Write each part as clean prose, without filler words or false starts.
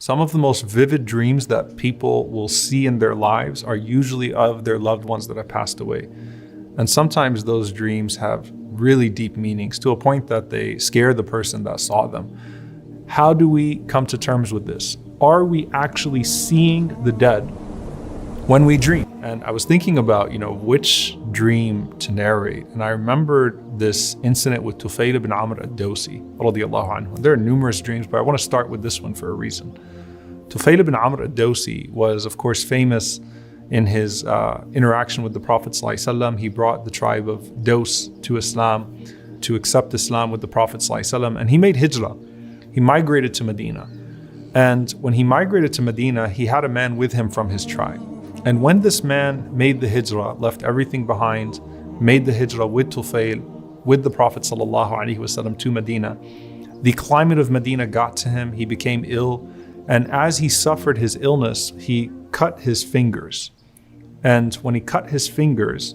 Some of the most vivid dreams that people will see in their lives are usually of their loved ones that have passed away. And sometimes those dreams have really deep meanings to a point that they scare the person that saw them. How do we come to terms with this? Are we actually seeing the dead when we dream? And I was thinking about, which dream to narrate. And I remembered this incident with Tufayl ibn Amr ad-Dawsi, radiyallahu anhu. There are numerous dreams, but I want to start with this one for a reason. Tufayl ibn Amr ad-Dawsi was, of course, famous in his interaction with the Prophet ﷺ. He brought the tribe of Daws to Islam, to accept Islam with the Prophet ﷺ, and he made hijrah. He migrated to Medina. And when he migrated to Medina, he had a man with him from his tribe. And when this man made the hijrah, left everything behind, made the hijrah with Tufayl, with the Prophet ﷺ to Medina, the climate of Medina got to him, he became ill, and as he suffered his illness, he cut his fingers. And when he cut his fingers,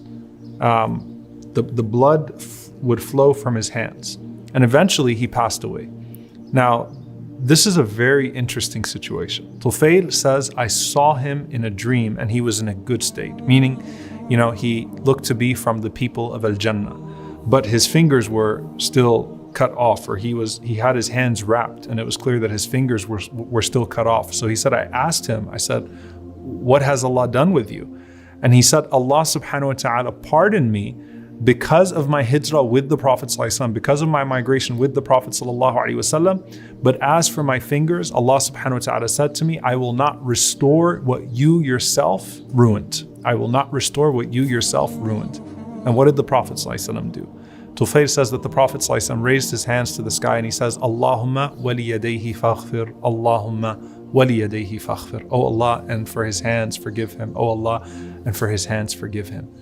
the blood would flow from his hands. And eventually he passed away. Now, this is a very interesting situation. Tufayl says, I saw him in a dream and he was in a good state, meaning, he looked to be from the people of Al-Jannah, but his fingers were still cut off, or he had his hands wrapped, and it was clear that his fingers were still cut off. So he said, I asked him, I said, what has Allah done with you? And he said, Allah subhanahu wa ta'ala pardoned me because of my hijrah with the Prophet ﷺ, because of my migration with the Prophet ﷺ. But as for my fingers, Allah subhanahu wa ta'ala said to me, I will not restore what you yourself ruined. I will not restore what you yourself ruined. And what did the Prophet ﷺ do? Tufayl says that the Prophet ﷺ raised his hands to the sky and he says, Allahumma waliyadayhi faghfir, Allahumma waliyadayhi faghfir. Oh Allah, and for his hands forgive him. Oh Allah, and for his hands forgive him.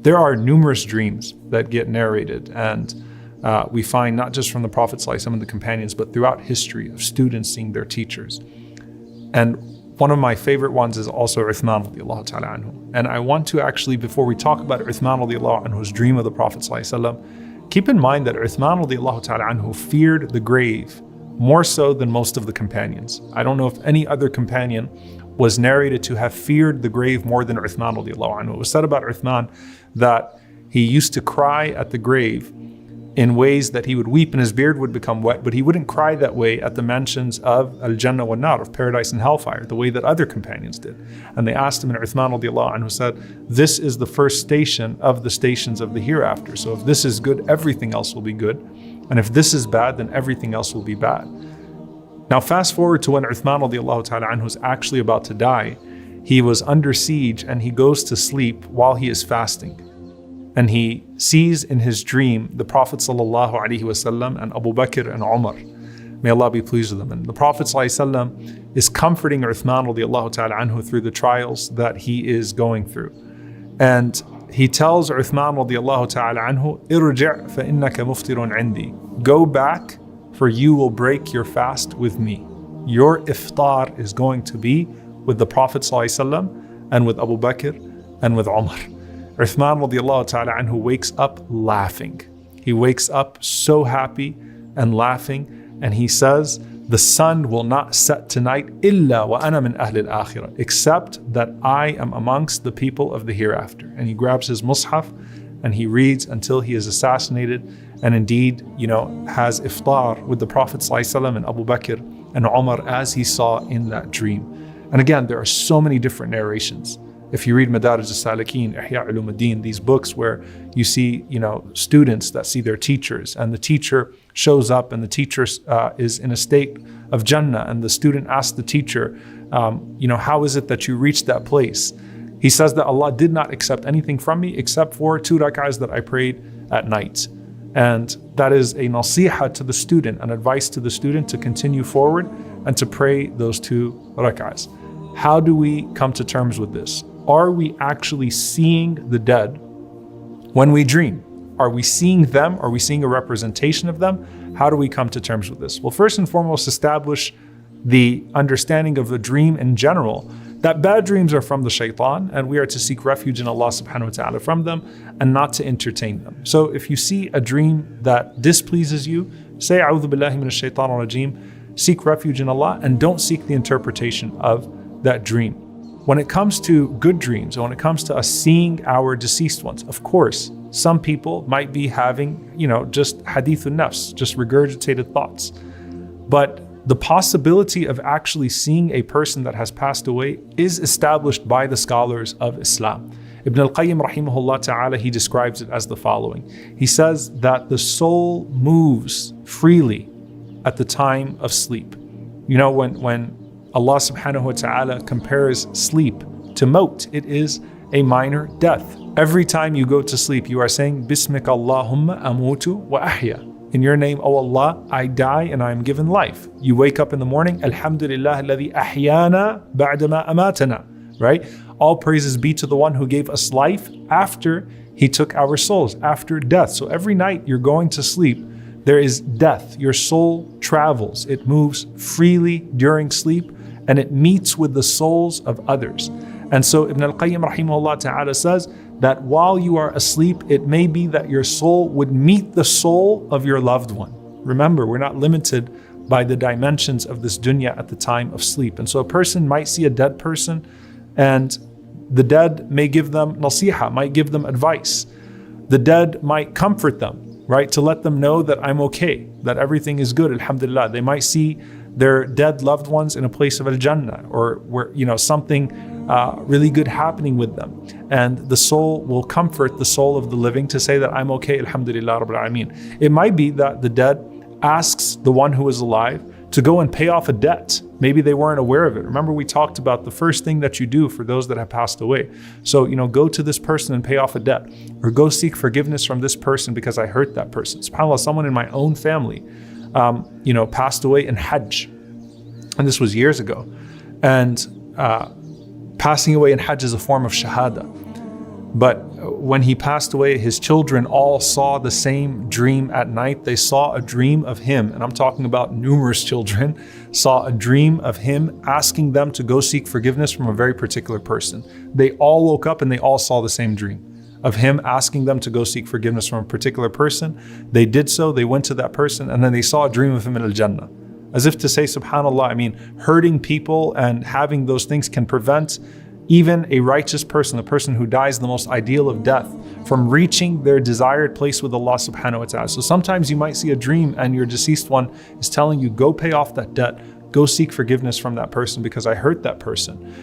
There are numerous dreams that get narrated, and we find not just from the Prophet ﷺ and the companions, but throughout history of students seeing their teachers. And one of my favorite ones is also Uthman radiallahu ta'ala anhu. And I want to actually, before we talk about Uthman radiallahu anhu's dream of the Prophet ﷺ, keep in mind that Uthman radiallahu ta'ala anhu feared the grave more so than most of the companions. I don't know if any other companion was narrated to have feared the grave more than Uthman radiallahu anhu. It was said about Uthman that he used to cry at the grave in ways that he would weep and his beard would become wet, but he wouldn't cry that way at the mentions of Al-Jannah wa Nar, of paradise and hellfire, the way that other companions did. And they asked him, and Uthman radiallahu anhu said, this is the first station of the stations of the hereafter. So if this is good, everything else will be good. And if this is bad, then everything else will be bad. Now fast forward to when Uthman radiallahu ta'ala anhu is actually about to die. He was under siege and he goes to sleep while he is fasting. And he sees in his dream the Prophet sallallahu alaihi wasallam and Abu Bakr and Umar. May Allah be pleased with them. And the Prophet sallallahu alaihi wasallam is comforting Uthman radiallahu ta'ala anhu through the trials that he is going through. And he tells Uthman radiallahu ta'ala anhu, Irji' fa innaka muftirun indi. Go back, for you will break your fast with me. Your iftar is going to be with the Prophet ﷺ and with Abu Bakr and with Umar. Uthman radiallahu ta'ala anhu wakes up laughing. He wakes up so happy and laughing, and he says, the sun will not set tonight illa wa ana min ahli al-akhirah, except that I am amongst the people of the hereafter. And he grabs his mushaf and he reads until he is assassinated, and indeed, has iftar with the Prophet ﷺ and Abu Bakr and Umar as he saw in that dream. And again, there are so many different narrations. If you read Madarij al-Salikin, Ihya Ulumuddin, these books where you see, students that see their teachers, and the teacher shows up and the teacher is in a state of Jannah, and the student asks the teacher, how is it that you reached that place? He says that Allah did not accept anything from me except for 2 rak'ahs that I prayed at night. And that is a nasiha to the student, an advice to the student to continue forward and to pray those 2 rak'ahs. How do we come to terms with this? Are we actually seeing the dead when we dream? Are we seeing them? Are we seeing a representation of them? How do we come to terms with this? Well, first and foremost, establish the understanding of the dream in general, that bad dreams are from the shaitan, and we are to seek refuge in Allah subhanahu wa ta'ala from them and not to entertain them. So if you see a dream that displeases you, say, A'udhu billahi minash shaitanir rajeem. seek refuge in Allah, and don't seek the interpretation of that dream. When it comes to good dreams, and when it comes to us seeing our deceased ones, of course, some people might be having, just hadithun nafs, just regurgitated thoughts. But the possibility of actually seeing a person that has passed away is established by the scholars of Islam. Ibn al-Qayyim rahimahullah ta'ala, he describes it as the following. He says that the soul moves freely at the time of sleep. When Allah subhanahu wa ta'ala compares sleep to maut, it is a minor death. Every time you go to sleep, you are saying, Bismika Allahumma amutu wa ahya. In your name, O Allah, I die and I am given life. You wake up in the morning, Alhamdulillah alladhi ahyana ba'dama amatana, right? All praises be to the one who gave us life after he took our souls, after death. So every night you're going to sleep, there is death. Your soul travels. It moves freely during sleep and it meets with the souls of others. And so Ibn al-Qayyim rahimahullah ta'ala says that while you are asleep, it may be that your soul would meet the soul of your loved one. Remember, we're not limited by the dimensions of this dunya at the time of sleep. And so a person might see a dead person and the dead may give them nasiha, might give them advice. The dead might comfort them, right? To let them know that I'm okay, that everything is good, alhamdulillah. They might see their dead loved ones in a place of al-Jannah, or where, something really good happening with them. And the soul will comfort the soul of the living to say that I'm okay, alhamdulillah rabbil alameen. It might be that the dead asks the one who is alive to go and pay off a debt. Maybe they weren't aware of it. Remember, we talked about the first thing that you do for those that have passed away. So, go to this person and pay off a debt, or go seek forgiveness from this person because I hurt that person. SubhanAllah, someone in my own family, passed away in Hajj. And this was years ago. And passing away in Hajj is a form of shahada. But when he passed away, his children all saw the same dream at night. They saw a dream of him, and I'm talking about numerous children, saw a dream of him asking them to go seek forgiveness from a very particular person. They all woke up and they all saw the same dream of him asking them to go seek forgiveness from a particular person. They did so, they went to that person, and then they saw a dream of him in Al-Jannah. As if to say, subhanAllah, hurting people and having those things can prevent even a righteous person, a person who dies the most ideal of death, from reaching their desired place with Allah subhanahu wa ta'ala. So sometimes you might see a dream and your deceased one is telling you, go pay off that debt, go seek forgiveness from that person because I hurt that person.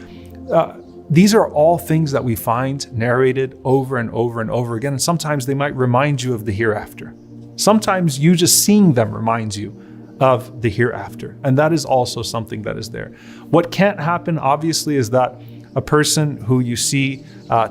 These are all things that we find narrated over and over and over again. And sometimes they might remind you of the hereafter. Sometimes you just seeing them reminds you of the hereafter. And that is also something that is there. What can't happen, obviously, is that a person who you see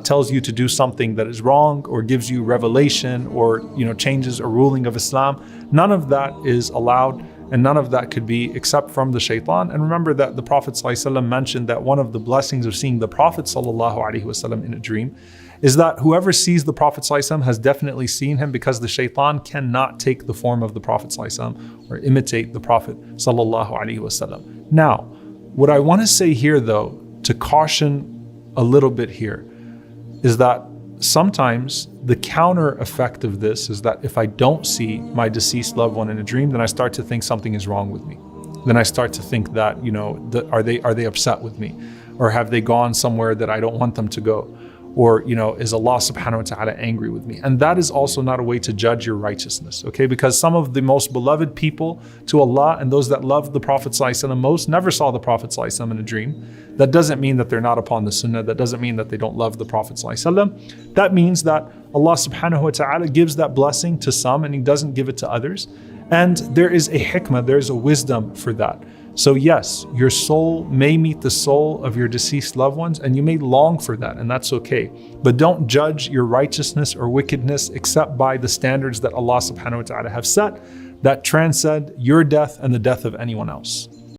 tells you to do something that is wrong, or gives you revelation, or changes a ruling of Islam. None of that is allowed, and none of that could be except from the shaitan. And remember that the Prophet ﷺ mentioned that one of the blessings of seeing the Prophet ﷺ in a dream is that whoever sees the Prophet ﷺ has definitely seen him, because the shaitan cannot take the form of the Prophet ﷺ or imitate the Prophet ﷺ. Now, what I want to say here, though, to caution a little bit here, is that sometimes the counter effect of this is that if I don't see my deceased loved one in a dream, then I start to think something is wrong with me. Then I start to think that, are they upset with me? Or have they gone somewhere that I don't want them to go? Or, is Allah subhanahu wa ta'ala angry with me? And that is also not a way to judge your righteousness, okay? Because some of the most beloved people to Allah and those that love the Prophet ﷺ most never saw the Prophet ﷺ in a dream. That doesn't mean that they're not upon the sunnah. That doesn't mean that they don't love the Prophet ﷺ. That means that Allah subhanahu wa ta'ala gives that blessing to some and He doesn't give it to others. And there is a hikmah, there is a wisdom for that. So yes, your soul may meet the soul of your deceased loved ones, and you may long for that, and that's okay. But don't judge your righteousness or wickedness except by the standards that Allah subhanahu wa ta'ala have set that transcend your death and the death of anyone else.